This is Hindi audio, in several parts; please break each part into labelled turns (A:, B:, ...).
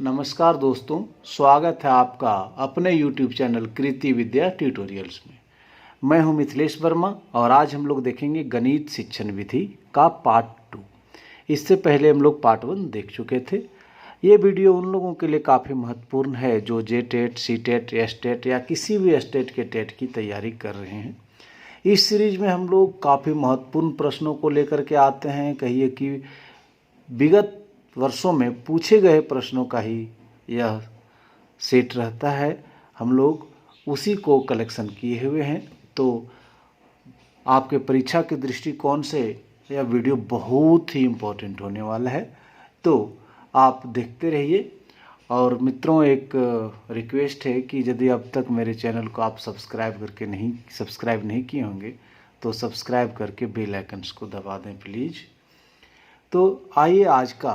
A: नमस्कार दोस्तों, स्वागत है आपका अपने YouTube चैनल कृति विद्या ट्यूटोरियल्स में। मैं हूं मिथिलेश वर्मा और आज हम लोग देखेंगे गणित शिक्षण विधि का पार्ट 2। इससे पहले हम लोग पार्ट 1 देख चुके थे। ये वीडियो उन लोगों के लिए काफ़ी महत्वपूर्ण है जो जेटेट, सीटेट, एसटेट या किसी भी स्टेट के टेट की तैयारी कर रहे हैं। इस सीरीज में हम लोग काफ़ी महत्वपूर्ण प्रश्नों को लेकर के आते हैं। कहिए कि विगत वर्षों में पूछे गए प्रश्नों का ही यह सेट रहता है। हम लोग उसी को कलेक्शन किए हुए हैं, तो आपके परीक्षा के दृष्टिकोण से यह वीडियो बहुत ही इम्पोर्टेंट होने वाला है। तो आप देखते रहिए। और मित्रों, एक रिक्वेस्ट है कि यदि अब तक मेरे चैनल को आप सब्सक्राइब नहीं किए होंगे तो सब्सक्राइब करके बेल आइकन्स को दबा दें प्लीज़। तो आइए आज का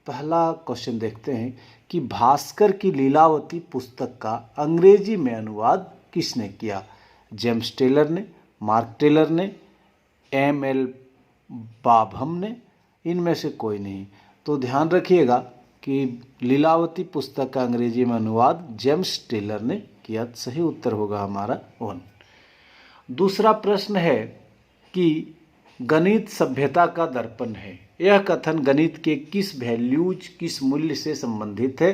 A: पहला क्वेश्चन देखते हैं कि भास्कर की लीलावती पुस्तक का अंग्रेजी में अनुवाद किसने किया? जेम्स टेलर ने, मार्क टेलर ने, M.L. बाबहम ने, इनमें से कोई नहीं। तो ध्यान रखिएगा कि लीलावती पुस्तक का अंग्रेजी में अनुवाद जेम्स टेलर ने किया। सही उत्तर होगा हमारा 1। दूसरा प्रश्न है कि गणित सभ्यता का दर्पण है। यह कथन गणित के किस वैल्यूज, किस मूल्य से संबंधित है?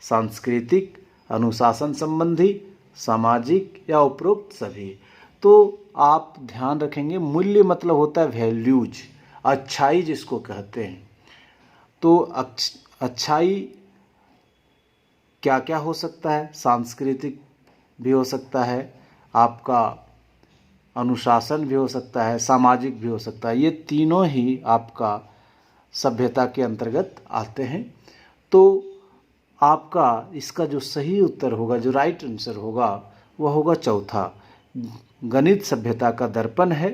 A: सांस्कृतिक, अनुशासन संबंधी, सामाजिक या उपरोक्त सभी? तो आप ध्यान रखेंगे, मूल्य मतलब होता है वैल्यूज, अच्छाई जिसको कहते हैं। तो अच्छाई क्या क्या हो सकता है? सांस्कृतिक भी हो सकता है, आपका अनुशासन भी हो सकता है, सामाजिक भी हो सकता है। ये तीनों ही आपका सभ्यता के अंतर्गत आते हैं। तो आपका इसका जो सही उत्तर होगा, जो राइट आंसर होगा, वह होगा चौथा। गणित सभ्यता का दर्पण है।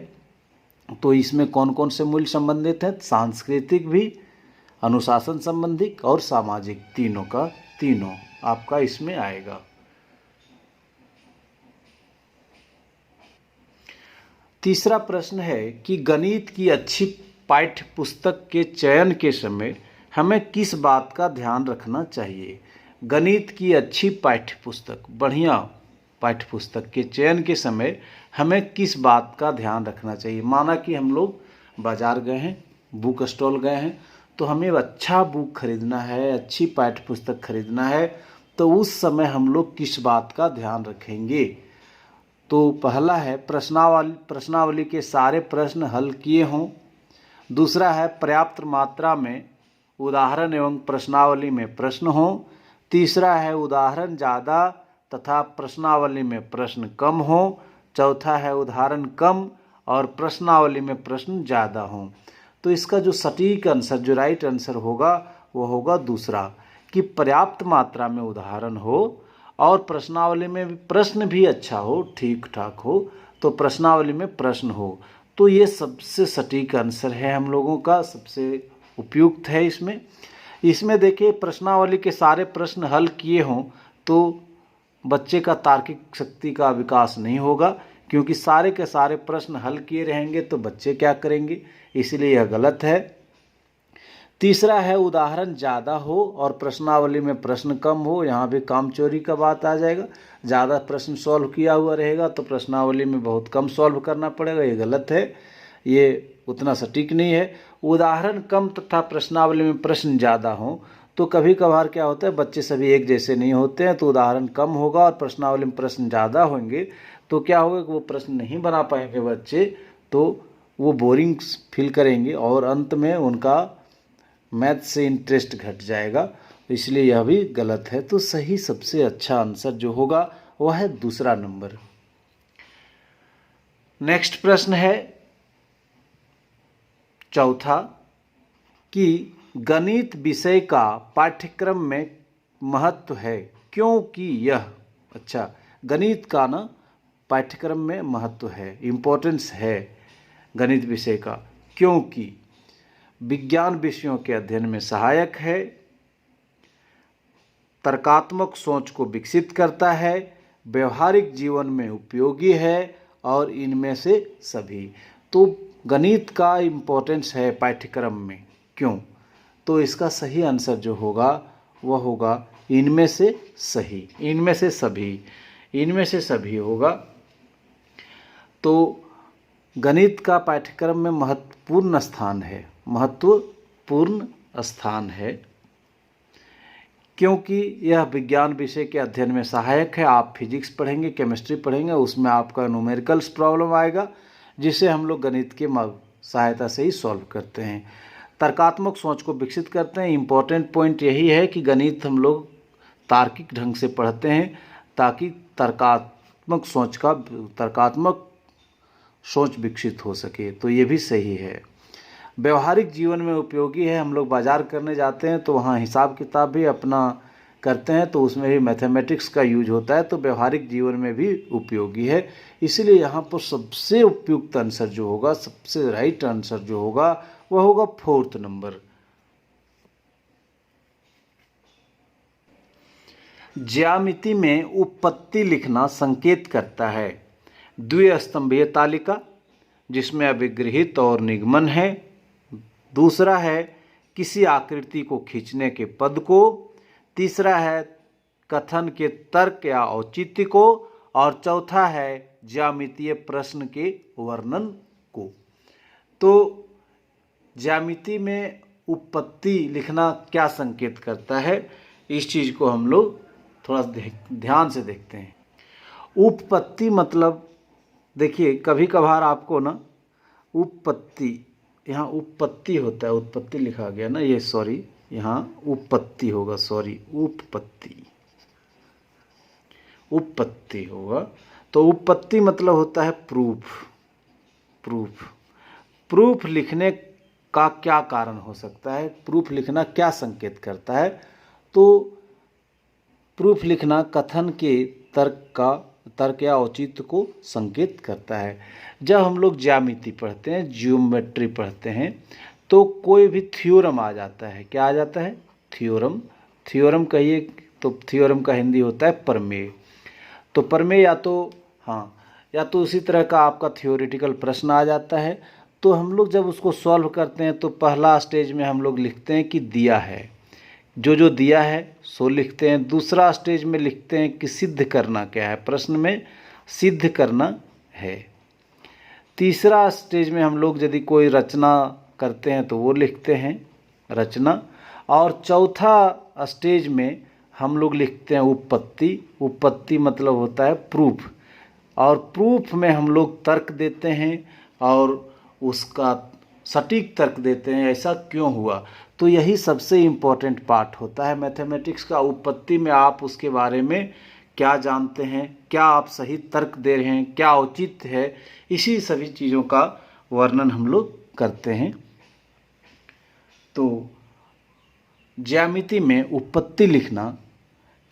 A: तो इसमें कौन कौन से मूल्य संबंधित हैं? सांस्कृतिक भी, अनुशासन संबंधी और सामाजिक, तीनों का तीनों आपका इसमें आएगा। तीसरा प्रश्न है कि गणित की अच्छी पाठ्य पुस्तक के चयन के समय हमें किस बात का ध्यान रखना चाहिए? गणित की अच्छी पाठ्य पुस्तक, बढ़िया पाठ्य पुस्तक के चयन के समय हमें किस बात का ध्यान रखना चाहिए? माना कि हम लोग बाज़ार गए हैं, बुक स्टॉल गए हैं, तो हमें अच्छा बुक खरीदना है, अच्छी पाठ्य पुस्तक खरीदना है, तो उस समय हम लोग किस बात का ध्यान रखेंगे? तो पहला है प्रश्नावली के सारे प्रश्न हल किए हों। दूसरा है पर्याप्त मात्रा में उदाहरण एवं प्रश्नावली में प्रश्न हो। तीसरा है उदाहरण ज़्यादा तथा प्रश्नावली में प्रश्न कम हो। चौथा है उदाहरण कम और प्रश्नावली में प्रश्न ज़्यादा हो। तो इसका जो सटीक आंसर, जो राइट आंसर होगा, वो होगा दूसरा, कि पर्याप्त मात्रा में उदाहरण हो और प्रश्नावली में प्रश्न भी अच्छा हो, ठीक ठाक हो, तो प्रश्नावली में प्रश्न हो। तो ये सबसे सटीक आंसर है हम लोगों का, सबसे उपयुक्त है। इसमें देखिए, प्रश्नावली के सारे प्रश्न हल किए हों तो बच्चे का तार्किक शक्ति का विकास नहीं होगा, क्योंकि सारे के सारे प्रश्न हल किए रहेंगे तो बच्चे क्या करेंगे, इसलिए यह गलत है। तीसरा है उदाहरण ज़्यादा हो और प्रश्नावली में प्रश्न कम हो। यहाँ भी कामचोरी का बात आ जाएगा। ज़्यादा प्रश्न सॉल्व किया हुआ रहेगा तो प्रश्नावली में बहुत कम सॉल्व करना पड़ेगा, ये गलत है, ये उतना सटीक नहीं है। उदाहरण कम तथा प्रश्नावली में प्रश्न ज़्यादा हो, तो कभी कभार क्या होता है, बच्चे सभी एक जैसे नहीं होते हैं, तो उदाहरण कम होगा और प्रश्नावली में प्रश्न ज़्यादा होंगे तो क्या होगा कि वो प्रश्न नहीं बना पाएंगे बच्चे, तो वो बोरिंग फील करेंगे और अंत में उनका मैथ से इंटरेस्ट घट जाएगा। इसलिए यह भी गलत है। तो सही सबसे अच्छा आंसर जो होगा वह है दूसरा नंबर। नेक्स्ट प्रश्न है चौथा, कि गणित विषय का पाठ्यक्रम में महत्व है क्योंकि यह, अच्छा, गणित का ना पाठ्यक्रम में महत्व है, इम्पोर्टेंस है गणित विषय का, क्योंकि विज्ञान विषयों के अध्ययन में सहायक है, तर्कात्मक सोच को विकसित करता है, व्यवहारिक जीवन में उपयोगी है और इनमें से सभी। तो गणित का इम्पोर्टेंस है पाठ्यक्रम में, क्यों? तो इसका सही आंसर जो होगा वह होगा इनमें से सही, इनमें से सभी, इनमें से सभी होगा। तो गणित का पाठ्यक्रम में महत्वपूर्ण स्थान है, महत्वपूर्ण स्थान है, क्योंकि यह विज्ञान विषय के अध्ययन में सहायक है। आप फिजिक्स पढ़ेंगे, केमिस्ट्री पढ़ेंगे, उसमें आपका न्यूमेरिकल्स प्रॉब्लम आएगा, जिसे हम लोग गणित के सहायता से ही सॉल्व करते हैं। तर्कात्मक सोच को विकसित करते हैं। इम्पॉर्टेंट पॉइंट यही है कि गणित हम लोग तार्किक ढंग से पढ़ते हैं, ताकि तर्कात्मक सोच विकसित हो सके। तो ये भी सही है। व्यवहारिक जीवन में उपयोगी है। हम लोग बाजार करने जाते हैं तो वहाँ हिसाब किताब भी अपना करते हैं, तो उसमें भी मैथमेटिक्स का यूज होता है, तो व्यवहारिक जीवन में भी उपयोगी है। इसलिए यहाँ पर सबसे उपयुक्त आंसर जो होगा, सबसे राइट आंसर जो होगा, वह होगा 4th नंबर। ज्यामिति में उपपत्ति लिखना संकेत करता है द्विस्तंभीय तालिका, जिसमें अभिगृहित और निगमन है। दूसरा है किसी आकृति को खींचने के पद को। तीसरा है कथन के तर्क या औचित्य को। और चौथा है ज्यामितीय प्रश्न के वर्णन को। तो ज्यामिति में उपपत्ति लिखना क्या संकेत करता है, इस चीज़ को हम लोग थोड़ा ध्यान से देखते हैं। उपपत्ति मतलब, देखिए कभी कभार आपको ना उपपत्ति, यहाँ उपपत्ति होता है, उत्पत्ति लिखा गया ना, ये सॉरी, यहाँ उपपत्ति होगा, सॉरी उपपत्ति होगा। तो उपपत्ति मतलब होता है प्रूफ लिखने का क्या कारण हो सकता है, प्रूफ लिखना क्या संकेत करता है। तो प्रूफ लिखना कथन के तर्क या औचित्य को संकेत करता है। जब हम लोग ज्यामिति पढ़ते हैं, ज्योमेट्री पढ़ते हैं, तो कोई भी थ्योरम आ जाता है। क्या आ जाता है? थ्योरम कहिए तो थ्योरम का हिंदी होता है प्रमेय। तो प्रमेय या तो उसी तरह का आपका थ्योरेटिकल प्रश्न आ जाता है। तो हम लोग जब उसको सॉल्व करते हैं तो पहला स्टेज में हम लोग लिखते हैं कि दिया है, जो दिया है सो लिखते हैं। दूसरा स्टेज में लिखते हैं कि सिद्ध करना क्या है, प्रश्न में सिद्ध करना है। तीसरा स्टेज में हम लोग यदि कोई रचना करते हैं तो वो लिखते हैं रचना। और चौथा स्टेज में हम लोग लिखते हैं उपपत्ति मतलब होता है प्रूफ। और प्रूफ में हम लोग तर्क देते हैं और उसका सटीक तर्क देते हैं, ऐसा क्यों हुआ। तो यही सबसे इम्पोर्टेंट पार्ट होता है मैथमेटिक्स का। उपपत्ति में आप उसके बारे में क्या जानते हैं, क्या आप सही तर्क दे रहे हैं, क्या औचित्य है, इसी सभी चीज़ों का वर्णन हम लोग करते हैं। तो ज्यामिति में उपपत्ति लिखना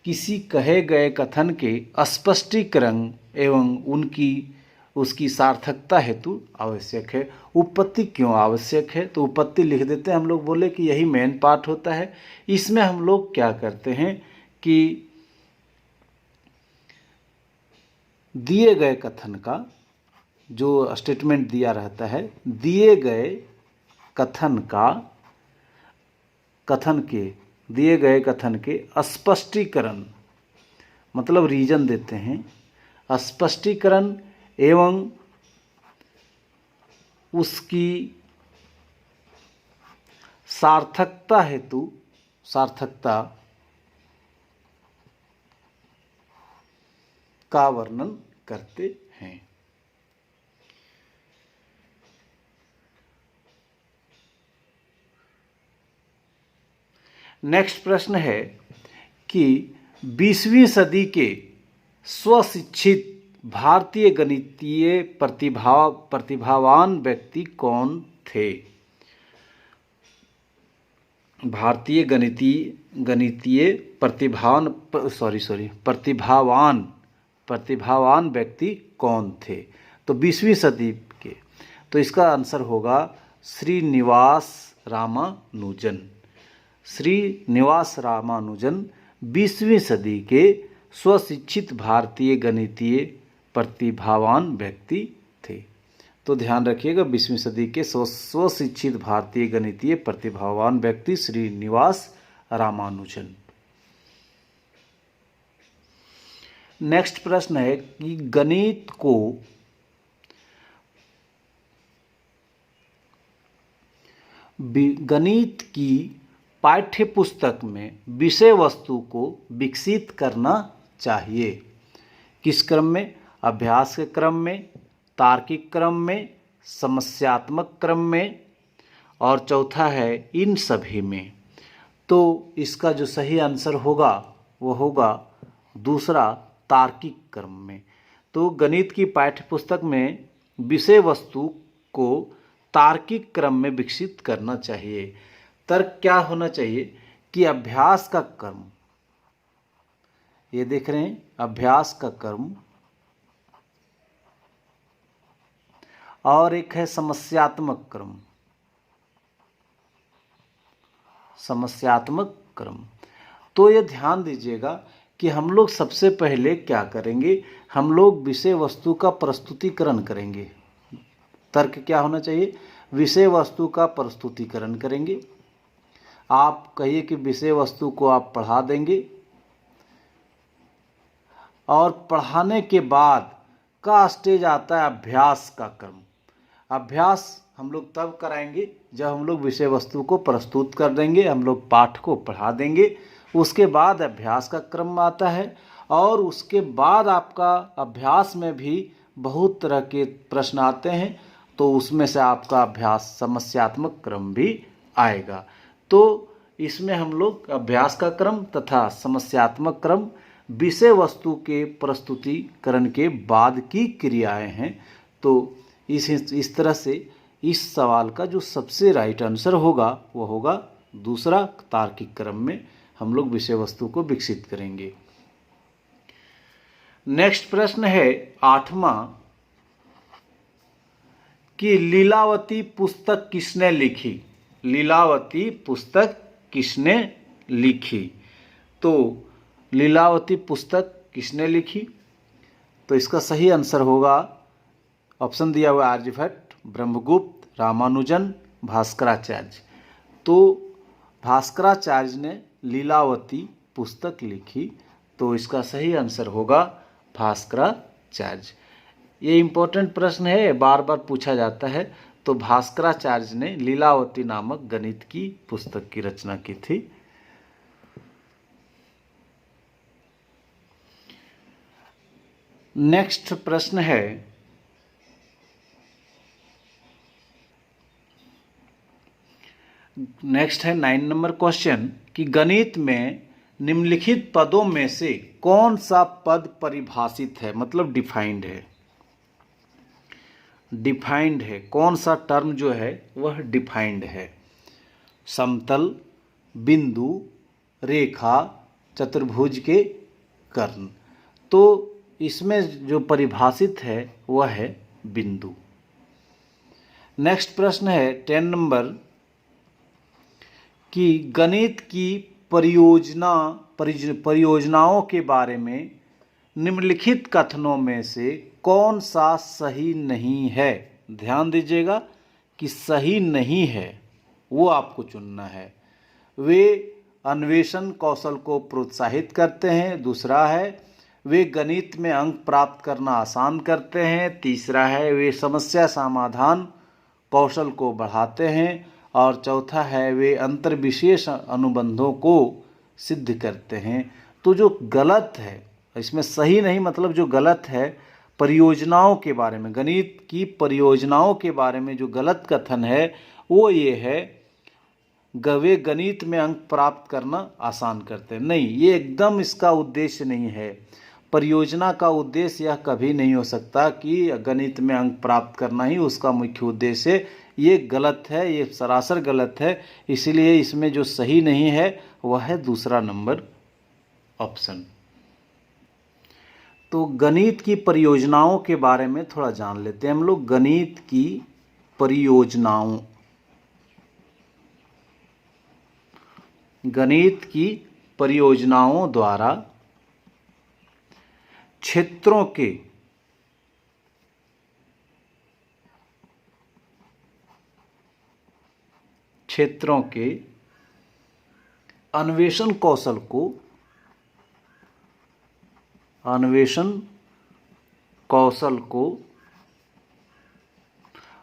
A: किसी कहे गए कथन के स्पष्टीकरण एवं उसकी सार्थकता हेतु आवश्यक है। उपपत्ति क्यों आवश्यक है? तो उपपत्ति लिख देते हैं हम लोग, बोले कि यही मेन पार्ट होता है। इसमें हम लोग क्या करते हैं कि दिए गए कथन का जो स्टेटमेंट दिया रहता है, दिए गए कथन के स्पष्टीकरण मतलब रीजन देते हैं, स्पष्टीकरण एवं उसकी सार्थकता हेतु का वर्णन करते हैं। नेक्स्ट प्रश्न है कि 20वीं सदी के स्वशिक्षित भारतीय गणितीय प्रतिभावान व्यक्ति कौन थे? भारतीय गणितीय प्रतिभावान व्यक्ति कौन थे? तो 20वीं सदी के, तो इसका आंसर होगा श्रीनिवास रामानुजन 20वीं सदी के स्वशिक्षित भारतीय गणितीय प्रतिभावान व्यक्ति थे। तो ध्यान रखिएगा, 20वीं सदी के स्वशिक्षित भारतीय गणितीय प्रतिभावान व्यक्ति श्रीनिवास रामानुजन। नेक्स्ट प्रश्न है कि गणित की पाठ्य पुस्तक में विषय वस्तु को विकसित करना चाहिए। किस क्रम में? अभ्यास के क्रम में, तार्किक क्रम में, समस्यात्मक क्रम में, और चौथा है इन सभी में। तो इसका जो सही आंसर होगा वो होगा दूसरा, तार्किक क्रम में। तो गणित की पाठ्य पुस्तक में विषय वस्तु को तार्किक क्रम में विकसित करना चाहिए। तर्क क्या होना चाहिए कि अभ्यास का क्रम, ये देख रहे हैं, अभ्यास का क्रम, और एक है समस्यात्मक क्रम। समस्यात्मक क्रम। तो ये ध्यान दीजिएगा कि हम लोग सबसे पहले क्या करेंगे, हम लोग विषय वस्तु का प्रस्तुतिकरण करेंगे। तर्क क्या होना चाहिए? विषय वस्तु का प्रस्तुतिकरण करेंगे। आप कहिए कि विषय वस्तु को आप पढ़ा देंगे, और पढ़ाने के बाद का स्टेज आता है अभ्यास का क्रम। अभ्यास हम लोग तब कराएंगे जब हम लोग विषय वस्तु को प्रस्तुत कर देंगे, हम लोग पाठ को पढ़ा देंगे, उसके बाद अभ्यास का क्रम आता है। और उसके बाद आपका अभ्यास में भी बहुत तरह के प्रश्न आते हैं, तो उसमें से आपका अभ्यास समस्यात्मक क्रम भी आएगा। तो इसमें हम लोग अभ्यास का क्रम तथा समस्यात्मक क्रम विषय वस्तु के प्रस्तुतिकरण के बाद की क्रियाएं हैं। तो इस तरह से इस सवाल का जो सबसे राइट आंसर होगा वो होगा दूसरा, तार्किक क्रम में हम लोग विषय वस्तु को विकसित करेंगे। नेक्स्ट प्रश्न है 8वां कि लीलावती पुस्तक किसने लिखी? लीलावती पुस्तक किसने लिखी? तो लीलावती पुस्तक किसने लिखी? तो इसका सही आंसर होगा, ऑप्शन दिया हुआ आर्यभट्ट, ब्रह्मगुप्त, रामानुजन, भास्कराचार्य। तो भास्कराचार्य ने लीलावती पुस्तक लिखी, तो इसका सही आंसर होगा भास्कराचार्य। ये इम्पोर्टेंट प्रश्न है, बार बार पूछा जाता है। तो भास्कराचार्य ने लीलावती नामक गणित की पुस्तक की रचना की थी। नेक्स्ट प्रश्न है नेक्स्ट है 9 नंबर क्वेश्चन कि गणित में निम्नलिखित पदों में से कौन सा पद परिभाषित है, मतलब डिफाइंड है। डिफाइंड है, कौन सा टर्म जो है वह डिफाइंड है? समतल, बिंदु, रेखा, चतुर्भुज के कर्ण। तो इसमें जो परिभाषित है वह है बिंदु। नेक्स्ट प्रश्न है 10 नंबर कि गणित की परियोजनाओं के बारे में निम्नलिखित कथनों में से कौन सा सही नहीं है? ध्यान दीजिएगा कि सही नहीं है वो आपको चुनना है। वे अन्वेषण कौशल को प्रोत्साहित करते हैं। दूसरा है वे गणित में अंक प्राप्त करना आसान करते हैं। तीसरा है वे समस्या समाधान कौशल को बढ़ाते हैं। और चौथा है वे अंतर्विशेष अनुबंधों को सिद्ध करते हैं। तो जो गलत है इसमें, सही नहीं मतलब जो गलत है, परियोजनाओं के बारे में, गणित की परियोजनाओं के बारे में जो गलत कथन है वो ये है, वे गणित में अंक प्राप्त करना आसान करते हैं। नहीं, ये एकदम इसका उद्देश्य नहीं है। परियोजना का उद्देश्य यह कभी नहीं हो सकता कि गणित में अंक प्राप्त करना ही उसका मुख्य उद्देश्य है। ये गलत है, ये सरासर गलत है। इसलिए इसमें जो सही नहीं है वह है दूसरा नंबर ऑप्शन। तो गणित की परियोजनाओं के बारे में थोड़ा जान लेते हैं हम लोग। गणित की परियोजनाओं, गणित की परियोजनाओं द्वारा क्षेत्रों के अन्वेषण कौशल को अन्वेषण कौशल को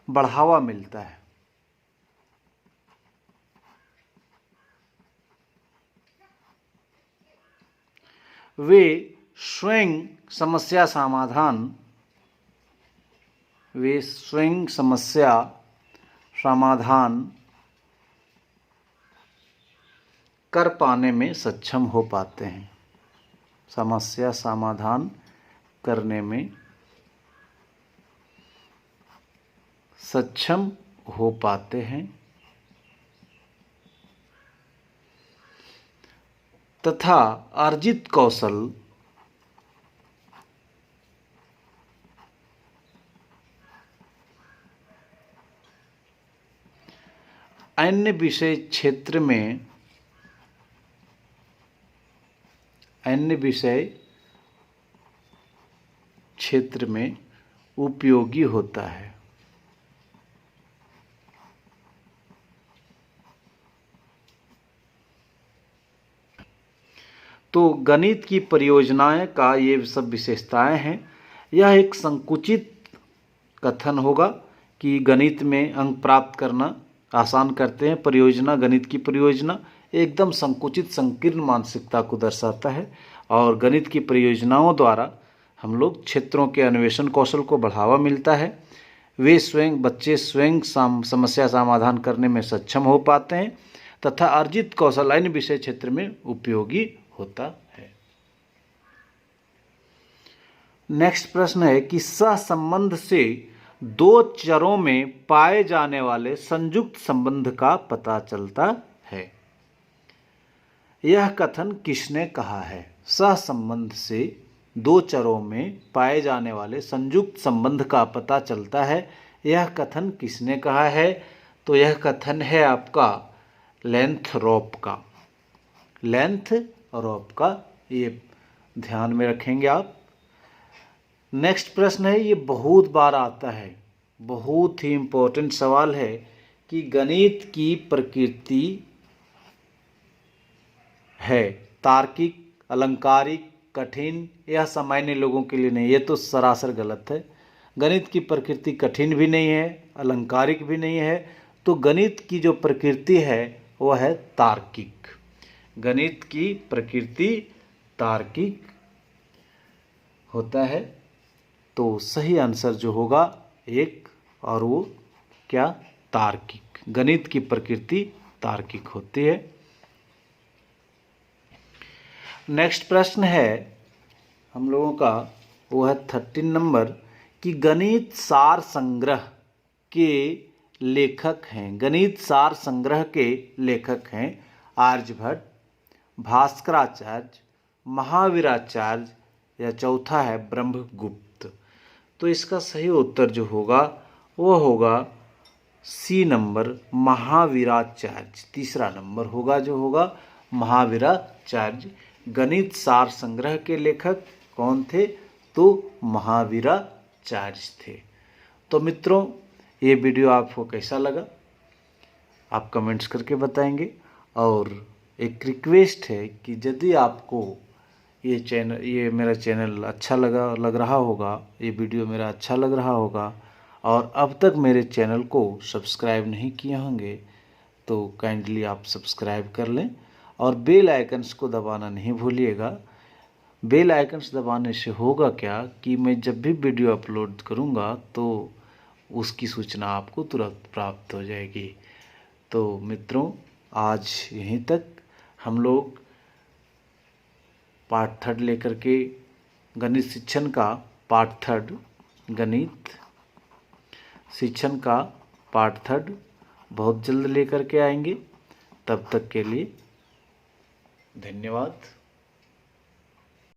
A: बढ़ावा मिलता है। वे स्वयं समस्या समाधान कर पाने में सक्षम हो पाते हैं। समस्या समाधान करने में सक्षम हो पाते हैं तथा अर्जित कौशल अन्य विषय क्षेत्र में उपयोगी होता है। तो गणित की परियोजनाएं का ये सब विशेषताएं हैं। यह एक संकुचित कथन होगा कि गणित में अंक प्राप्त करना आसान करते हैं। परियोजना, गणित की परियोजना एकदम संकुचित संकीर्ण मानसिकता को दर्शाता है और गणित की परियोजनाओं द्वारा हम लोग क्षेत्रों के अन्वेषण कौशल को बढ़ावा मिलता है। बच्चे स्वयं समस्या समाधान करने में सक्षम हो पाते हैं तथा अर्जित कौशल अन्य विषय क्षेत्र में उपयोगी होता है। नेक्स्ट प्रश्न है कि सहसंबंध से दो चरों में पाए जाने वाले संयुक्त संबंध का पता चलता है। यह कथन किसने कहा है? सहसंबंध से दो चरों में पाए जाने वाले संयुक्त संबंध का पता चलता है। यह कथन किसने कहा है? तो यह कथन है आपका लेंथरोप का। लेंथरोप का, ये ध्यान में रखेंगे आप। नेक्स्ट प्रश्न है, ये बहुत बार आता है, बहुत ही इम्पोर्टेंट सवाल है कि गणित की प्रकृति है तार्किक, अलंकारिक, कठिन, यह सामान्य लोगों के लिए नहीं। ये तो सरासर गलत है। गणित की प्रकृति कठिन भी नहीं है, अलंकारिक भी नहीं है। तो गणित की जो प्रकृति है वह है तार्किक। गणित की प्रकृति तार्किक होता है। तो सही आंसर जो होगा एक, और वो क्या? तार्किक। गणित की प्रकृति तार्किक होती है। नेक्स्ट प्रश्न है हम लोगों का, वो है 13 नंबर, कि गणित सार संग्रह के लेखक हैं। गणित सार संग्रह के लेखक हैं आर्यभट्ट, भास्कराचार्य, महावीराचार्य या चौथा है ब्रह्मगुप्त। तो इसका सही उत्तर जो होगा वो होगा सी नंबर, महावीराचार्य। तीसरा नंबर होगा जो होगा महावीराचार्य। गणित सार संग्रह के लेखक कौन थे? तो महावीराचार्य थे। तो मित्रों, ये वीडियो आपको कैसा लगा आप कमेंट्स करके बताएंगे। और एक रिक्वेस्ट है कि यदि आपको ये मेरा चैनल अच्छा लग रहा होगा, ये वीडियो मेरा अच्छा लग रहा होगा और अब तक मेरे चैनल को सब्सक्राइब नहीं किए होंगे तो काइंडली आप सब्सक्राइब कर लें और बेल आइकन्स को दबाना नहीं भूलिएगा। बेल आइकन्स दबाने से होगा क्या कि मैं जब भी वीडियो अपलोड करूंगा तो उसकी सूचना आपको तुरंत प्राप्त हो जाएगी। तो मित्रों, आज यहीं तक। हम लोग पार्ट 3 लेकर के गणित शिक्षण का पार्ट 3 गणित शिक्षण का पार्ट 3 बहुत जल्द लेकर के आएंगे। तब तक के लिए धन्यवाद।